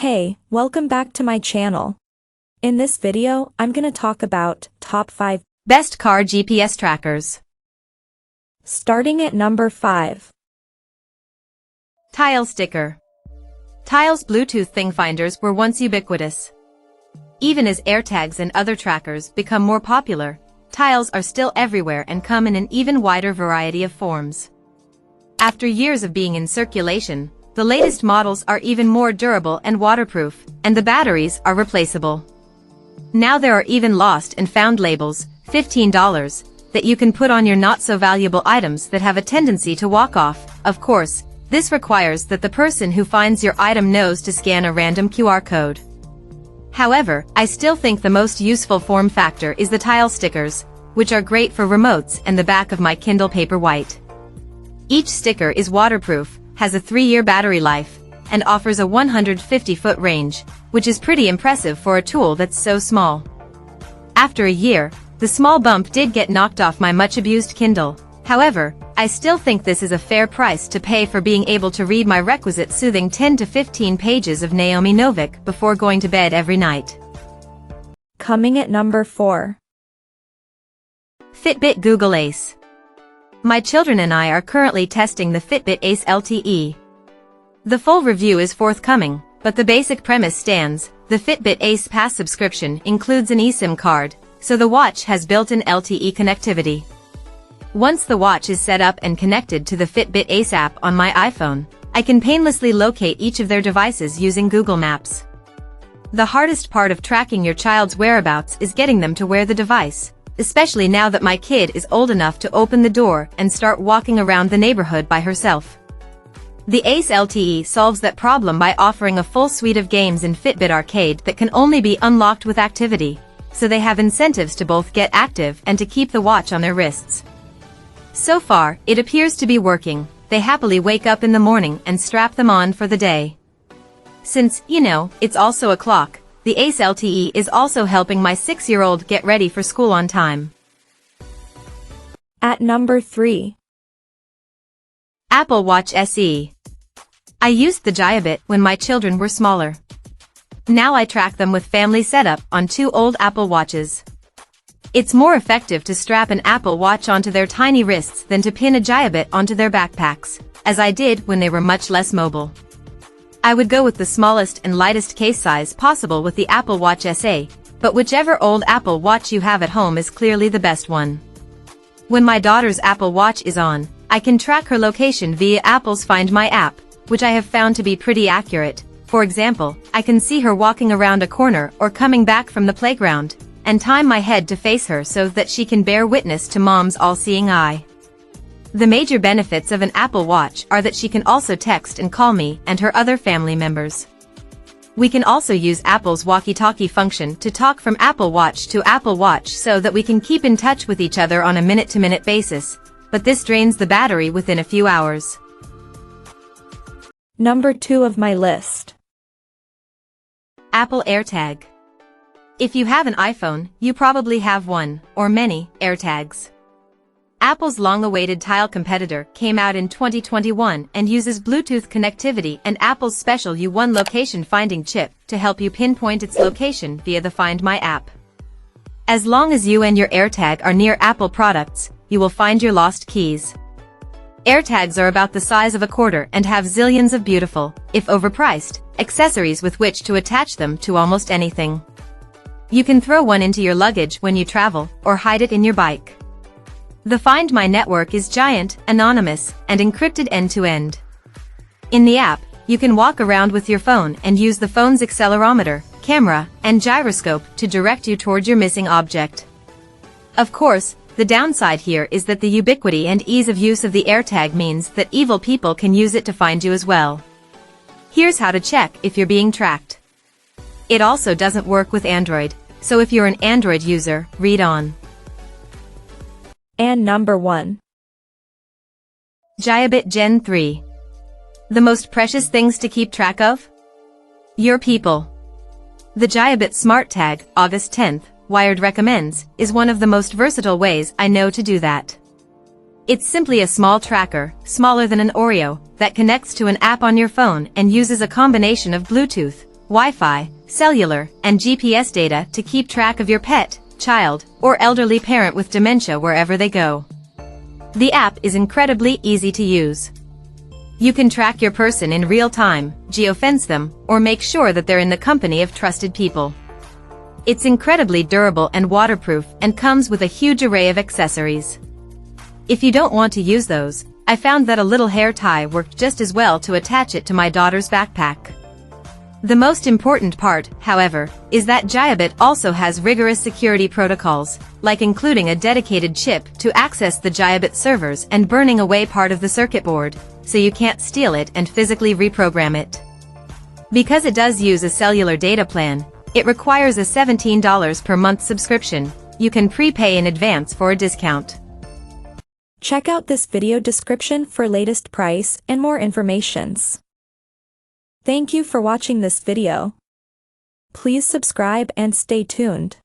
Hey, welcome back to my channel. In this video, I'm gonna talk about top 5 best car GPS trackers. Starting at number 5. Tile sticker. Tile's Bluetooth thing finders were once ubiquitous. Even as AirTags and other trackers become more popular, tiles are still everywhere and come in an even wider variety of forms. After years of being in circulation, the latest models are even more durable and waterproof, and the batteries are replaceable. Now there are even lost and found labels, $15, that you can put on your not-so-valuable items that have a tendency to walk off. Of course, this requires that the person who finds your item knows to scan a random QR code. However, I still think the most useful form factor is the tile stickers, which are great for remotes and the back of my Kindle Paperwhite. Each sticker is waterproof, has a 3-year battery life, and offers a 150-foot range, which is pretty impressive for a tool that's so small. After a year, the small bump did get knocked off my much-abused Kindle. However, I still think this is a fair price to pay for being able to read my requisite soothing 10 to 15 pages of Naomi Novik before going to bed every night. Coming at number 4. Fitbit Google Ace. My children and I are currently testing the Fitbit Ace LTE. The full review is forthcoming, but the basic premise stands. The Fitbit Ace Pass subscription includes an eSIM card, so the watch has built-in LTE connectivity. Once the watch is set up and connected to the Fitbit Ace app on my iPhone, I can painlessly locate each of their devices using Google Maps. The hardest part of tracking your child's whereabouts is getting them to wear the device, especially now that my kid is old enough to open the door and start walking around the neighborhood by herself. The Ace LTE solves that problem by offering a full suite of games in Fitbit Arcade that can only be unlocked with activity, so they have incentives to both get active and to keep the watch on their wrists. So far, it appears to be working. They happily wake up in the morning and strap them on for the day. Since, it's also a clock, the Ace LTE is also helping my 6-year-old get ready for school on time. At number 3. Apple Watch SE. I used the Jiobit when my children were smaller. Now I track them with family setup on 2 old Apple Watches. It's more effective to strap an Apple Watch onto their tiny wrists than to pin a Jiobit onto their backpacks, as I did when they were much less mobile. I would go with the smallest and lightest case size possible with the Apple Watch SE, but whichever old Apple Watch you have at home is clearly the best one. When my daughter's Apple Watch is on, I can track her location via Apple's Find My app, which I have found to be pretty accurate. For example, I can see her walking around a corner or coming back from the playground, and time my head to face her so that she can bear witness to Mom's all-seeing eye. The major benefits of an Apple Watch are that she can also text and call me and her other family members. We can also use Apple's walkie-talkie function to talk from Apple Watch to Apple Watch so that we can keep in touch with each other on a minute-to-minute basis, but this drains the battery within a few hours. Number 2 of my list. Apple AirTag. If you have an iPhone, you probably have one, or many, AirTags. Apple's long-awaited Tile competitor came out in 2021 and uses Bluetooth connectivity and Apple's special U1 location finding chip to help you pinpoint its location via the Find My app. As long as you and your AirTag are near Apple products, you will find your lost keys. AirTags are about the size of a quarter and have zillions of beautiful, if overpriced, accessories with which to attach them to almost anything. You can throw one into your luggage when you travel, or hide it in your bike. The Find My network is giant, anonymous, and encrypted end-to-end. In the app, you can walk around with your phone and use the phone's accelerometer, camera, and gyroscope to direct you toward your missing object. Of course, the downside here is that the ubiquity and ease of use of the AirTag means that evil people can use it to find you as well. Here's how to check if you're being tracked. It also doesn't work with Android, so if you're an Android user, read on. And number 1. Jiobit Gen 3. The most precious things to keep track of? Your people. The Jiobit Smart Tag, August 10th, Wired recommends, is one of the most versatile ways I know to do that. It's simply a small tracker, smaller than an Oreo, that connects to an app on your phone and uses a combination of Bluetooth, Wi-Fi, cellular, and GPS data to keep track of your pet, child, or elderly parent with dementia wherever they go. The app is incredibly easy to use. You can track your person in real time, geofence them, or make sure that they're in the company of trusted people. It's incredibly durable and waterproof and comes with a huge array of accessories. If you don't want to use those, I found that a little hair tie worked just as well to attach it to my daughter's backpack. The most important part, however, is that Jiobit also has rigorous security protocols, like including a dedicated chip to access the Jiobit servers and burning away part of the circuit board, so you can't steal it and physically reprogram it. Because it does use a cellular data plan, it requires a $17 per month subscription. You can prepay in advance for a discount. Check out this video description for latest price and more informations. Thank you for watching this video. Please subscribe and stay tuned.